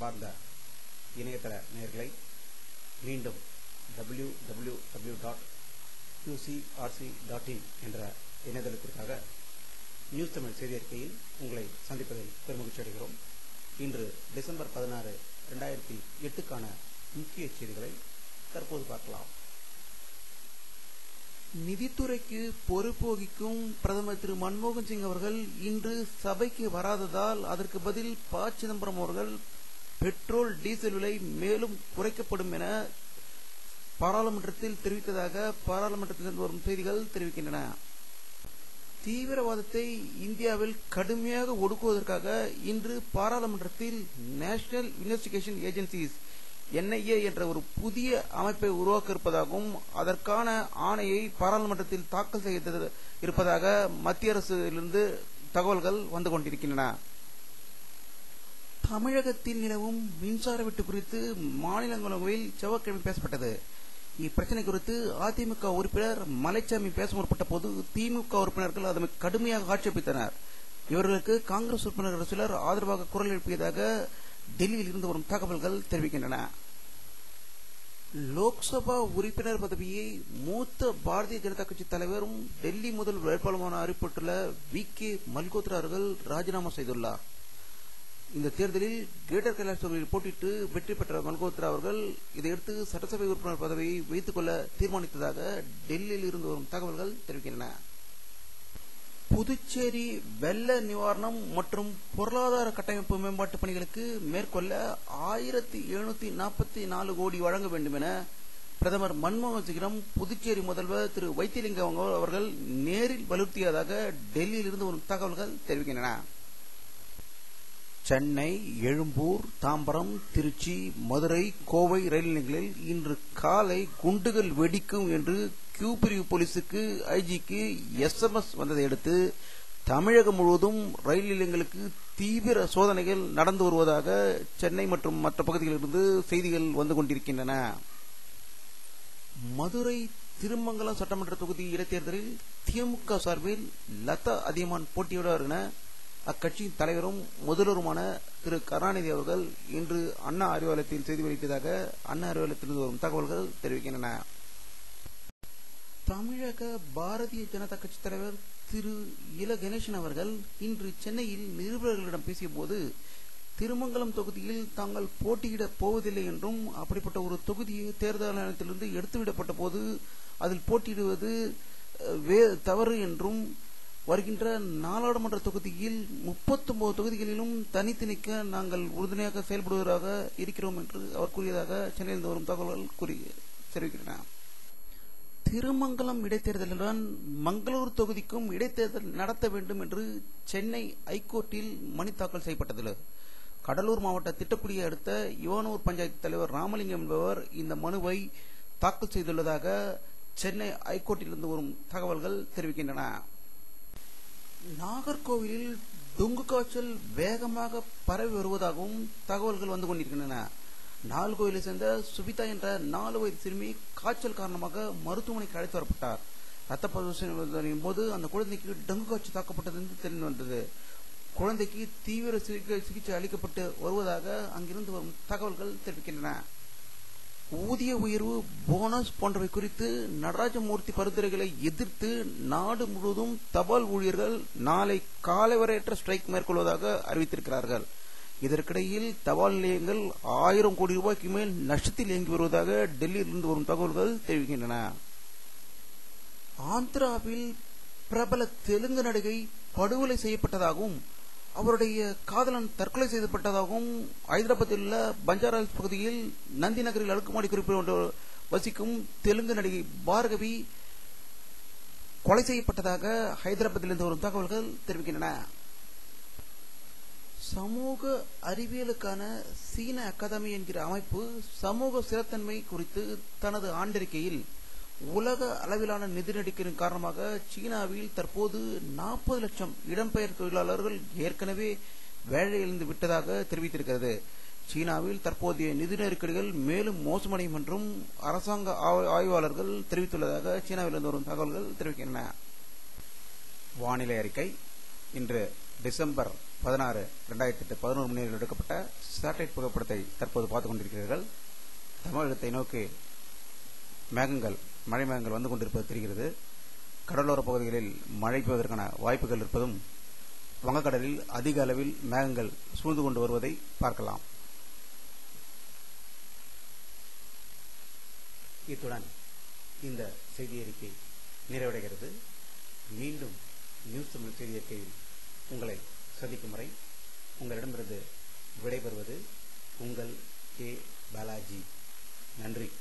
அன்பார்ந்த இணையதள நேயர்களை மீண்டும் www.qcrc.in என்ற இணையதளத்திற்காக நியூஸ் தமிழ் செய்தி அறிக்கையில் உங்களை சந்திப்பதில் பெருமகிழ்ச்சி அடைகிறோம். இன்று டிசம்பர் 16, 2008க்கான முக்கிய செய்திகளை தற்போது பார்க்கலாம். நிதித்துறைக்கு பொறுப்பு வகிக்கும் பிரதமர் திரு மன்மோகன் சிங் அவர்கள் இன்று சபைக்கு வராததால் அதற்கு பதில் ப. சிதம்பரம் அவர்கள் பெட்ரோல் டீசல் விலை மேலும் குறைக்கப்படும் என பாராளுமன்றத்தில் தெரிவித்ததாக பாராளுமன்றத்தில் வரும் செய்திகள் தெரிவிக்கின்றன. தீவிரவாதத்தை இந்தியாவில் கடுமையாக ஒடுக்குவதற்காக இன்று பாராளுமன்றத்தில் நேஷனல் இன்வெஸ்டிகேஷன் ஏஜென்சிஸ் NIA என்ற ஒரு புதிய அமைப்பை உருவாக்க இருப்பதாகவும் அதற்கான ஆணையை பாராளுமன்றத்தில் தாக்கல் செய்ய இருப்பதாக மத்திய அரசிலிருந்து தகவல்கள் வந்து கொண்டிருக்கின்றன. தமிழகத்தில் நிலவும் மின்சார வெட்டு குறித்து மாநிலங்களவையில் செவ்வாய்க்கிழமை பேசப்பட்டது. இப்பிரச்சனை குறித்து அதிமுக உறுப்பினர் மலைச்சாமி பேச முற்பட்ட போது திமுக உறுப்பினர்கள் அதனை கடுமையாக ஆட்சேபித்தனர். இவர்களுக்கு காங்கிரஸ் உறுப்பினர்கள் சிலர் ஆதரவாக குரல் எழுப்பியதாக டெல்லியில் இருந்து வரும் தகவல்கள் தெரிவிக்கின்றன. லோக்சபா உறுப்பினர் பதவியை மூத்த பாரதிய ஜனதா கட்சி தலைவரும் டெல்லி முதல் வேட்பாளரான அறிவிக்கப்பட்டுள்ள VK மல்கோத்ரா அவர்கள் ராஜினாமா செய்துள்ளார். இந்த தேர்தலில் கிரேட்டர் கைலாஷ் தொகுதியில் போட்டியிட்டு வெற்றி பெற்ற மல்கோத்ரா அவர்கள் இதையடுத்து சட்டசபை உறுப்பினர் பதவியை வைத்துக் கொள்ள தீர்மானித்ததாக டெல்லியில் இருந்து வரும் தகவல்கள் தெரிவிக்கின்றன. புதுச்சேரி வெள்ள நிவாரணம் மற்றும் பொருளாதார கட்டமைப்பு மேம்பாட்டு பணிகளுக்கு மேற்கொள்ள 1744 கோடி வழங்க வேண்டும் என பிரதமர் மன்மோகன் சிங்கிடம் புதுச்சேரி முதல்வர் திரு வைத்திலிங்கம் அவர்கள் நேரில் வலியுறுத்தியதாக டெல்லியில் இருந்து வரும் தகவல்கள் தெரிவிக்கின்றன. சென்னை, எழும்பூர், தாம்பரம், திருச்சி, மதுரை, கோவை ரயில் நிலையங்களில் இன்று காலை குண்டுகள் வெடிக்கும் என்று கியூ பிரிவு போலீசுக்கு ஐஜிக்கு SMS வந்ததை அடுத்து தமிழகம் முழுவதும் ரயில் நிலையங்களுக்கு தீவிர சோதனைகள் நடந்து வருவதாக சென்னை மற்றும் மற்ற பகுதிகளிலிருந்து செய்திகள் வந்து கொண்டிருக்கின்றன. மதுரை திருமங்கலம் சட்டமன்ற தொகுதி இடைத்தேர்தலில் திமுக சார்பில் லதா அதியமான் போட்டியிடுவார் என அக்கட்சியின் தலைவரும் முதல்வருமான திரு கருணாநிதி அவர்கள் இன்று அண்ணா அறிவாலயத்தில் செய்தி வெளியிட்டதாக அண்ணா அறிவாலயத்திலிருந்து வரும் தகவல்கள் தெரிவிக்கின்றன. தமிழக பாரதிய ஜனதா கட்சி தலைவர் திரு இல கணேசன் அவர்கள் இன்று சென்னையில் நிருபர்களிடம் பேசிய போது திருமங்கலம் தொகுதியில் தாங்கள் போட்டியிட போவதில்லை என்றும் அப்படிப்பட்ட ஒரு தொகுதியை தேர்தல் ஆணையத்திலிருந்து எடுத்துவிடப்பட்ட போது அதில் போட்டியிடுவது தவறு என்றும் வருகின்ற நாடாளுமன்ற தொகுதியில் 39 தொகுதிகளிலும் தனித்து நிற்க நாங்கள் உறுதுணையாக செயல்படுவதாக இருக்கிறோம் என்று அவர் கூறியதாக சென்னையில் வரும் தகவல்கள் தெரிவிக்கின்றன. திருமங்கலம் இடைத்தேர்தலுடன் மங்களூர் தொகுதிக்கும் இடைத்தேர்தல் நடத்த வேண்டும் என்று சென்னை ஐகோர்ட்டில் மனு தாக்கல் செய்யப்பட்டது. கடலூர் மாவட்ட திட்டக்குடியை அடுத்த யுவானூர் பஞ்சாயத்து தலைவர் ராமலிங்கம் என்பவர் இந்த மனுவை தாக்கல் செய்துள்ளதாக சென்னை ஐகோர்ட்டிலிருந்து வரும் தகவல்கள் தெரிவிக்கின்றன. நாகர்கோவிலில் டெங்கு காய்ச்சல் வேகமாக பரவி வருவதாகவும் தகவல்கள் வந்து கொண்டிருக்கின்றன. நாகர்கோவிலை சேர்ந்த சுபிதா என்ற 4 வயது சிறுமி காய்ச்சல் காரணமாக மருத்துவமனைக்கு அழைத்து வரப்பட்டார். ரத்த பரிசோதனையின் போது அந்த குழந்தைக்கு டெங்கு காய்ச்சல் தாக்கப்பட்டது என்று தெரிய வந்தது. குழந்தைக்கு தீவிர சிகிச்சை அளிக்கப்பட்டு வருவதாக அங்கிருந்து வரும் தகவல்கள் தெரிவிக்கின்றன. ஊதிய உயர்வு, போனஸ் போன்றவை குறித்து நடராஜமூர்த்தி பரிந்துரைகளை எதிர்த்து நாடு முழுவதும் தபால் ஊழியர்கள் நாளை காலை வரையற்ற ஸ்ட்ரைக் மேற்கொள்வதாக அறிவித்திருக்கிறார்கள். இதற்கிடையில் தபால் நிலையங்கள் 1000 கோடி ரூபாய்க்கு மேல் நஷ்டத்தில் இயங்கி வருவதாக டெல்லியில் இருந்து வரும் தகவல்கள் தெரிவிக்கின்றன. ஆந்திராவில் பிரபல தெலுங்கு நடிகை படுகொலை செய்யப்பட்டதாகவும் அவருடைய காதலன் தற்கொலை செய்யப்பட்டதாகவும் ஹைதராபாத்தில் உள்ள பஞ்சாராஸ் பகுதியில் நந்தி நகரில் அடுக்குமாடி குறிப்பிட்ட வசிக்கும் தெலுங்கு நடிகை பார்கவி கொலை செய்யப்பட்டதாக ஹைதராபாத்தில் இருந்து வரும் தகவல்கள் தெரிவிக்கின்றன. சமூக அறிவியலுக்கான சீன அகாதமி என்கிற அமைப்பு சமூக ஸ்திரத்தன்மை குறித்து தனது ஆண்டறிக்கையில் உலக அளவிலான நிதி நெருக்கடியின் காரணமாக சீனாவில் தற்போது 40 லட்சம் இடம்பெயர் தொழிலாளர்கள் ஏற்கனவே வேலையிழந்து விட்டதாக தெரிவித்திருக்கிறது. சீனாவில் தற்போதைய நிதி நெருக்கடிகள் மேலும் மோசமடையும் என்றும் அரசாங்க ஆய்வாளர்கள் தெரிவித்துள்ளதாக சீனாவிலிருந்து வரும் தகவல்கள் தெரிவிக்கின்றன. வானிலை அறிக்கை. இன்று டிசம்பர் 16, 2008 11 மணி நேரம் எடுக்கப்பட்ட சேட்டலைட் புகைப்படத்தை தற்போது பார்த்துக் கொண்டிருக்கிறீர்கள். தமிழகத்தை நோக்கி மழை மேகங்கள் வந்து கொண்டிருப்பது தெரிகிறது. கடலோர பகுதிகளில் மழை பெய்வதற்கான வாய்ப்புகள் இருப்பதும் வங்கக்கடலில் அதிக அளவில் மேகங்கள் சூழ்ந்து கொண்டு வருவதை பார்க்கலாம். இத்துடன் இந்த செய்தி அறிக்கை நிறைவடைகிறது. மீண்டும் நியூஸ் தமிழ் செய்தி அறிக்கையில் உங்களை சந்திக்கும் வரை உங்களிடமிருந்து விடைபெறுவது உங்கள் கே பாலாஜி. நன்றி.